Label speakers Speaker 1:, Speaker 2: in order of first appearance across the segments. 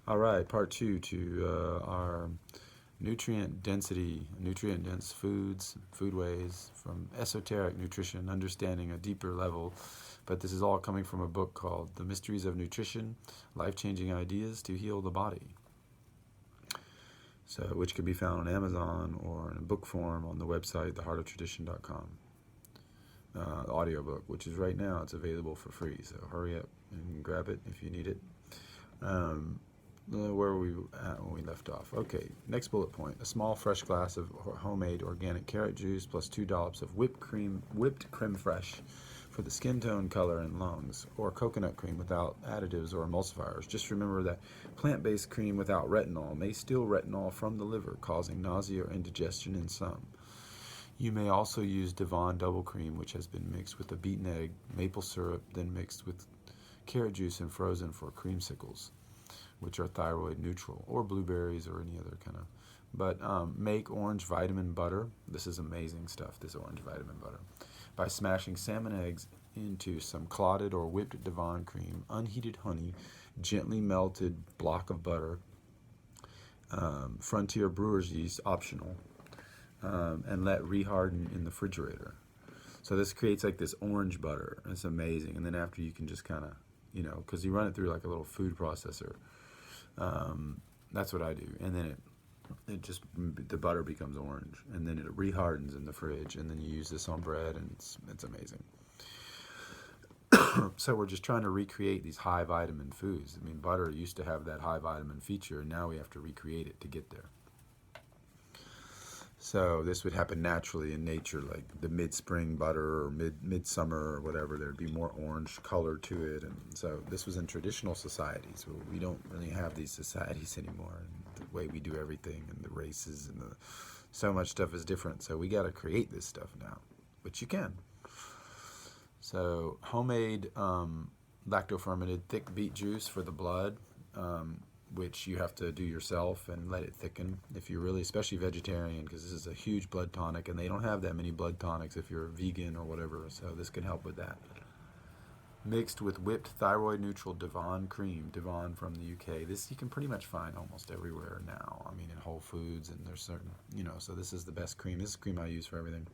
Speaker 1: All right, part two to our nutrient dense foods, foodways from esoteric nutrition, understanding a deeper level. But this is all coming from a book called The Mysteries of Nutrition, Life Changing Ideas to Heal the Body. So, which can be found on Amazon or in book form on the website, theheartoftradition.com. Audiobook, which is right now, it's available for free. So hurry up and grab it if you need it. Where were we at when we left off? Okay, next bullet point. A small fresh glass of homemade organic carrot juice plus 2 dollops of whipped creme fraiche for the skin tone, color, and lungs, or coconut cream without additives or emulsifiers. Just remember that plant-based cream without retinol may steal retinol from the liver, causing nausea or indigestion in some. You may also use Devon double cream, which has been mixed with a beaten egg, maple syrup, then mixed with carrot juice and frozen for creamsicles, which are thyroid neutral, or blueberries or any other kind of. But make orange vitamin butter. This is amazing stuff, this orange vitamin butter. By smashing salmon eggs into some clotted or whipped Devon cream, unheated honey, gently melted block of butter, Frontier brewer's yeast, optional, and let reharden in the refrigerator. So this creates like this orange butter. It's amazing. And then after you can just kind of, because you run it through like a little food processor. That's what I do. And then the butter becomes orange, and then it rehardens in the fridge, and then you use this on bread, and it's amazing. So we're just trying to recreate these high vitamin foods. I mean, butter used to have that high vitamin feature, and now we have to recreate it to get there. So this would happen naturally in nature, like the mid-spring butter or midsummer or whatever. There'd be more orange color to it, and so this was in traditional societies. We don't really have these societies anymore, and the way we do everything, and the races, and so much stuff is different. So we got to create this stuff now, which you can. So homemade lacto-fermented thick beet juice for the blood. Which you have to do yourself and let it thicken if you're really, especially vegetarian, because this is a huge blood tonic, and they don't have that many blood tonics if you're vegan or whatever, so this can help with that. Mixed with whipped thyroid neutral Devon cream, Devon from the UK. This you can pretty much find almost everywhere now. I mean, in Whole Foods, and there's certain, so this is the best cream. This is the cream I use for everything.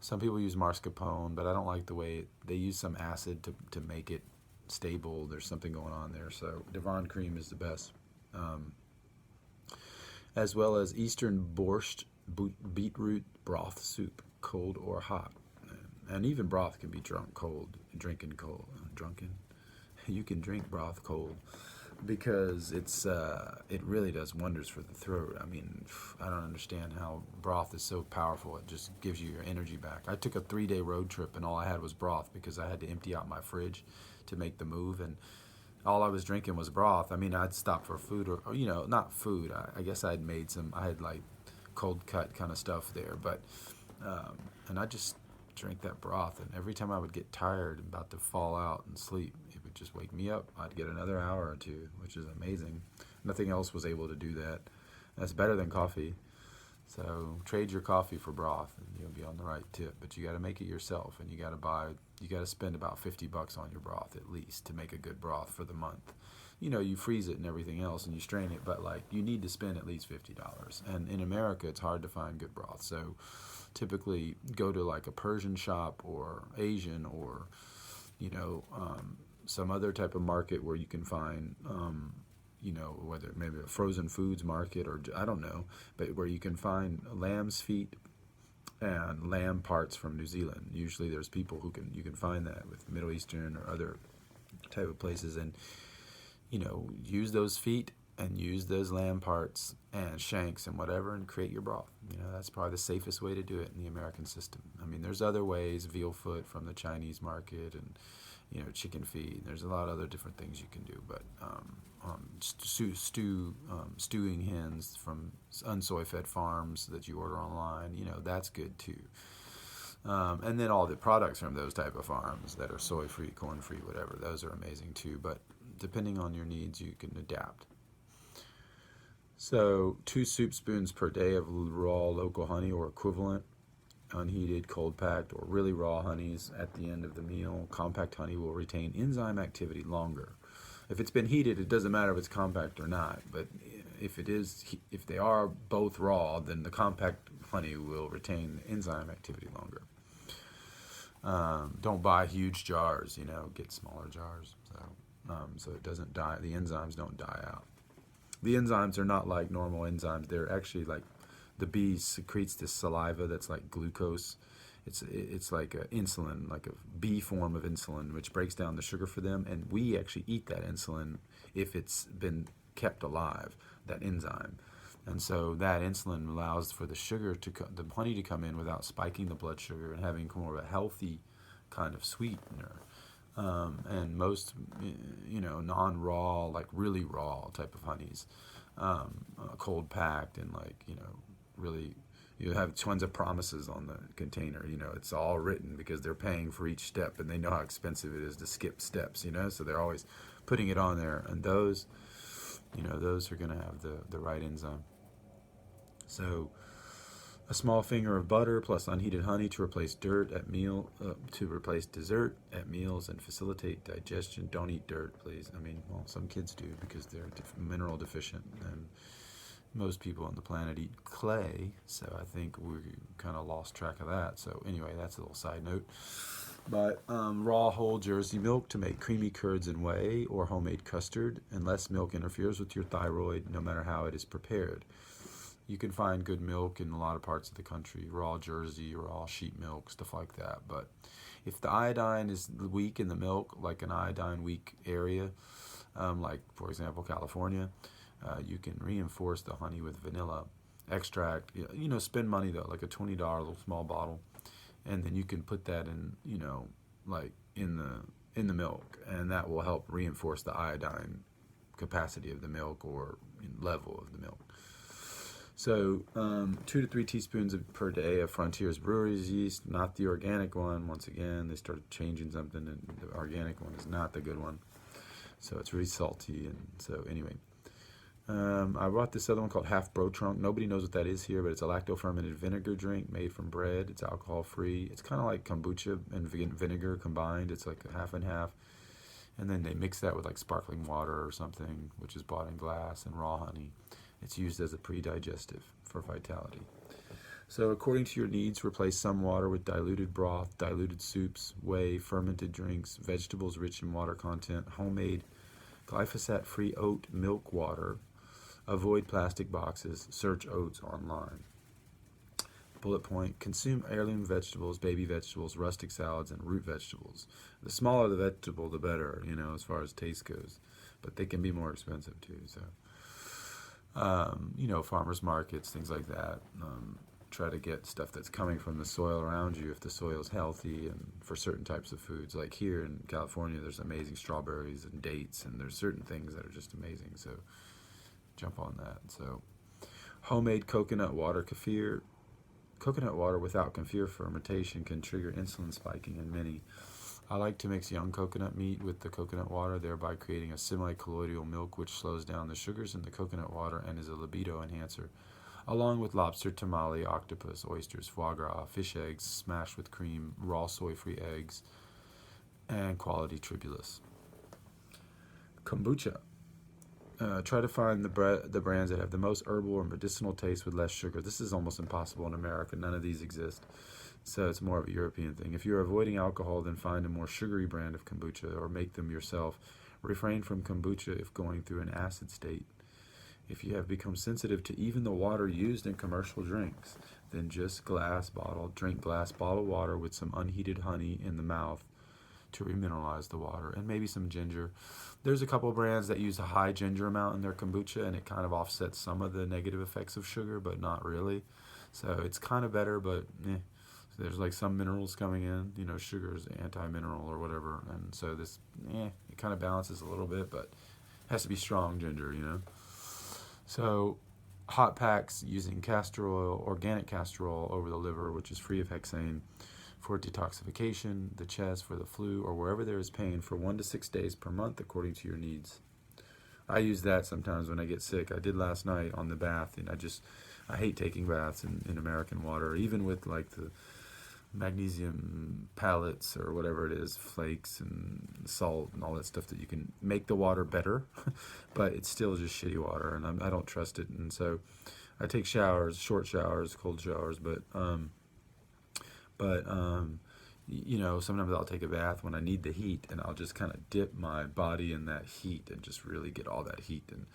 Speaker 1: Some people use mascarpone, but I don't like the way they use some acid to make it stable. There's something going on there. So Devon cream is the best. As well as Eastern borscht beetroot broth soup, cold or hot. And even broth can be drunken cold. You can drink broth cold, because it really does wonders for the throat. I mean, I don't understand how broth is so powerful. It just gives you your energy back. I took a 3-day road trip, and all I had was broth because I had to empty out my fridge to make the move, and all I was drinking was broth. I mean, I'd stop for food, or not food. I guess I had like cold cut kind of stuff there, but and I just drink that broth, and every time I would get tired and about to fall out and sleep, it would just wake me up. I'd get another hour or two, which is amazing. Nothing else was able to do that. That's better than coffee. So trade your coffee for broth, and you'll be on the right tip. But you got to make it yourself, and you got to spend about $50 on your broth at least to make a good broth for the month. You freeze it and everything else, and you strain it, but like you need to spend at least $50. And in America, it's hard to find good broth. So typically go to like a Persian shop or Asian or some other type of market where you can find whether maybe a frozen foods market, or I don't know, but where you can find lamb's feet and lamb parts from New Zealand. Usually there's people you can find that with Middle Eastern or other type of places, and use those feet and use those lamb parts and shanks and whatever, and create your broth. That's probably the safest way to do it in the American system. I mean, there's other ways, veal foot from the Chinese market, and chicken feet. There's a lot of other different things you can do, but stewing hens from unsoy-fed farms that you order online, that's good too. And then all the products from those type of farms that are soy-free, corn-free, whatever, those are amazing too. But depending on your needs, you can adapt. So 2 soup spoons per day of raw local honey or equivalent, unheated, cold packed, or really raw honeys at the end of the meal. Compact honey will retain enzyme activity longer If it's been heated, it doesn't matter if it's compact or not. But if they are both raw, then the compact honey will retain enzyme activity longer. Don't buy huge jars, get smaller jars. So it doesn't die. The enzymes don't die out. The enzymes are not like normal enzymes. They're actually like the bee secretes this saliva that's like glucose. It's like a insulin, like a bee form of insulin, which breaks down the sugar for them. And we actually eat that insulin if it's been kept alive, that enzyme. And so that insulin allows for the sugar the honey to come in without spiking the blood sugar and having more of a healthy kind of sweetener. And most, non-raw, like really raw type of honeys, cold packed and really, you have tons of promises on the container. It's all written because they're paying for each step and they know how expensive it is to skip steps. So they're always putting it on there, and those are going to have the right enzyme. So a small finger of butter plus unheated honey to replace dessert at meals and facilitate digestion. Don't eat dirt, please. Some kids do because they're mineral deficient, and most people on the planet eat clay, so I think we kind of lost track of that. So anyway, that's a little side note. But raw whole Jersey milk to make creamy curds and whey, or homemade custard, unless milk interferes with your thyroid, no matter how it is prepared. You can find good milk in a lot of parts of the country, raw Jersey, raw sheep milk, stuff like that. But if the iodine is weak in the milk, like an iodine weak area, like for example California, you can reinforce the honey with vanilla extract. Spend money though, like a $20 little small bottle, and then you can put that in, in the milk, and that will help reinforce the iodine capacity of the milk or level of the milk. So 2 to 3 teaspoons per day of Frontier's Brewery's yeast, not the organic one. Once again, they started changing something, and the organic one is not the good one. So it's really salty, and so anyway. I bought this other one called Half Bro Trunk. Nobody knows what that is here, but it's a lacto-fermented vinegar drink made from bread. It's alcohol-free. It's kind of like kombucha and vinegar combined. It's like a half and half. And then they mix that with like sparkling water or something, which is bought in glass, and raw honey. It's used as a pre-digestive for vitality. So according to your needs, replace some water with diluted broth, diluted soups, whey, fermented drinks, vegetables rich in water content, homemade glyphosate-free oat milk water. Avoid plastic boxes. Search oats online. Bullet point: consume heirloom vegetables, baby vegetables, rustic salads, and root vegetables. The smaller the vegetable, the better, as far as taste goes. But they can be more expensive too. So, farmers markets, things like that. Try to get stuff that's coming from the soil around you if the soil's healthy, and for certain types of foods. Like here in California, there's amazing strawberries and dates, and there's certain things that are just amazing. So jump on that. So homemade coconut water kefir. Coconut water without kefir fermentation can trigger insulin spiking in many. I like to mix young coconut meat with the coconut water, thereby creating a semi-colloidal milk which slows down the sugars in the coconut water and is a libido enhancer, along with lobster, tamale, octopus, oysters, foie gras, fish eggs smashed with cream, raw soy-free eggs, and quality tribulus. Kombucha. Try to find the brands that have the most herbal or medicinal taste with less sugar. This is almost impossible in America. None of these exist. So it's more of a European thing. If you're avoiding alcohol, then find a more sugary brand of kombucha or make them yourself. Refrain from kombucha if going through an acid state. If you have become sensitive to even the water used in commercial drinks, then just drink glass bottled water with some unheated honey in the mouth to remineralize the water, and maybe some ginger. There's a couple brands that use a high ginger amount in their kombucha, and it kind of offsets some of the negative effects of sugar, but not really. So it's kind of better, but So there's like some minerals coming in. Sugar is anti-mineral or whatever, and so this, it kind of balances a little bit, but it has to be strong ginger, So hot packs using castor oil, organic castor oil over the liver, which is free of hexane, for detoxification, the chest, for the flu, or wherever there is pain for 1 to 6 days per month according to your needs. I use that sometimes when I get sick. I did last night on the bath, and I hate taking baths in American water, even with like the magnesium pellets or whatever it is, flakes and salt and all that stuff that you can make the water better, but it's still just shitty water, and I don't trust it. And so I take showers, short showers, cold showers, but you know, sometimes I'll take a bath when I need the heat, and I'll just kind of dip my body in that heat and just really get all that heat and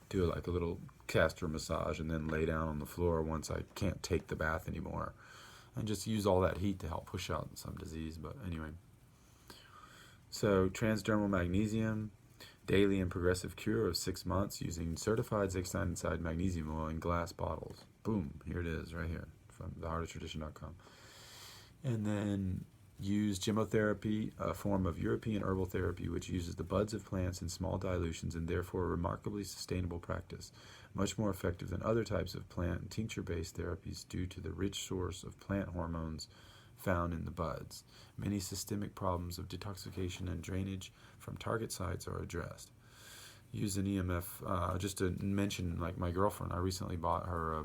Speaker 1: do like a little castor massage, and then lay down on the floor once I can't take the bath anymore, and just use all that heat to help push out some disease. But anyway, so transdermal magnesium, daily and progressive cure of 6 months using certified Zexine magnesium oil in glass bottles. Boom, here it is right here from theheartoftradition.com. And then use gemotherapy, a form of European herbal therapy which uses the buds of plants in small dilutions and therefore a remarkably sustainable practice, much more effective than other types of plant and tincture-based therapies due to the rich source of plant hormones found in the buds. Many systemic problems of detoxification and drainage from target sites are addressed. Use an EMF, just to mention, like my girlfriend, I recently bought her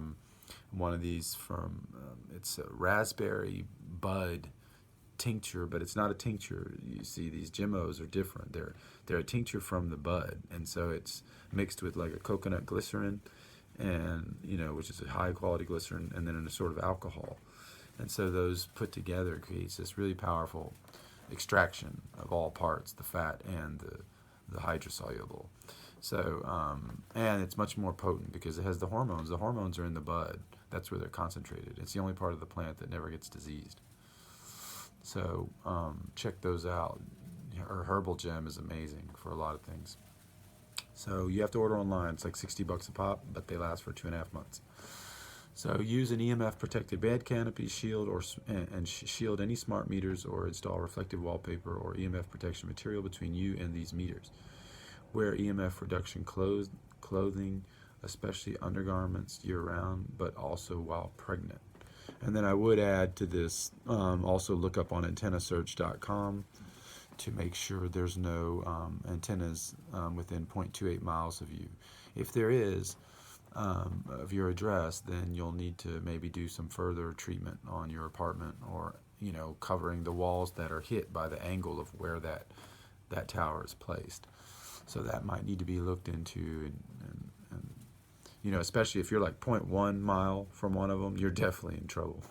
Speaker 1: one of these from, it's a raspberry bud tincture, but it's not a tincture. You see, these gemmos are different. They're a tincture from the bud, and so it's mixed with like a coconut glycerin, and you know, which is a high quality glycerin, and then in a sort of alcohol, and so those put together creates this really powerful extraction of all parts, the fat and the hydrosoluble. So and it's much more potent because it has the hormones. The hormones are in the bud. That's where they're concentrated. It's the only part of the plant that never gets diseased. So check those out. Her herbal gem is amazing for a lot of things. So you have to order online. It's like $60 a pop, but they last for 2.5 months. So use an EMF protected bed canopy, shield and shield any smart meters, or install reflective wallpaper or EMF protection material between you and these meters. Wear EMF reduction clothing, especially undergarments year-round, but also while pregnant. And then I would add to this, also look up on antennasearch.com to make sure there's no antennas within 0.28 miles of you. If there is, of your address, then you'll need to maybe do some further treatment on your apartment, or you know, covering the walls that are hit by the angle of where that tower is placed. So that might need to be looked into, and you know, especially if you're like 0.1 mile from one of them, you're definitely in trouble.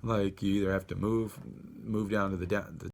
Speaker 1: Like you either have to move down to the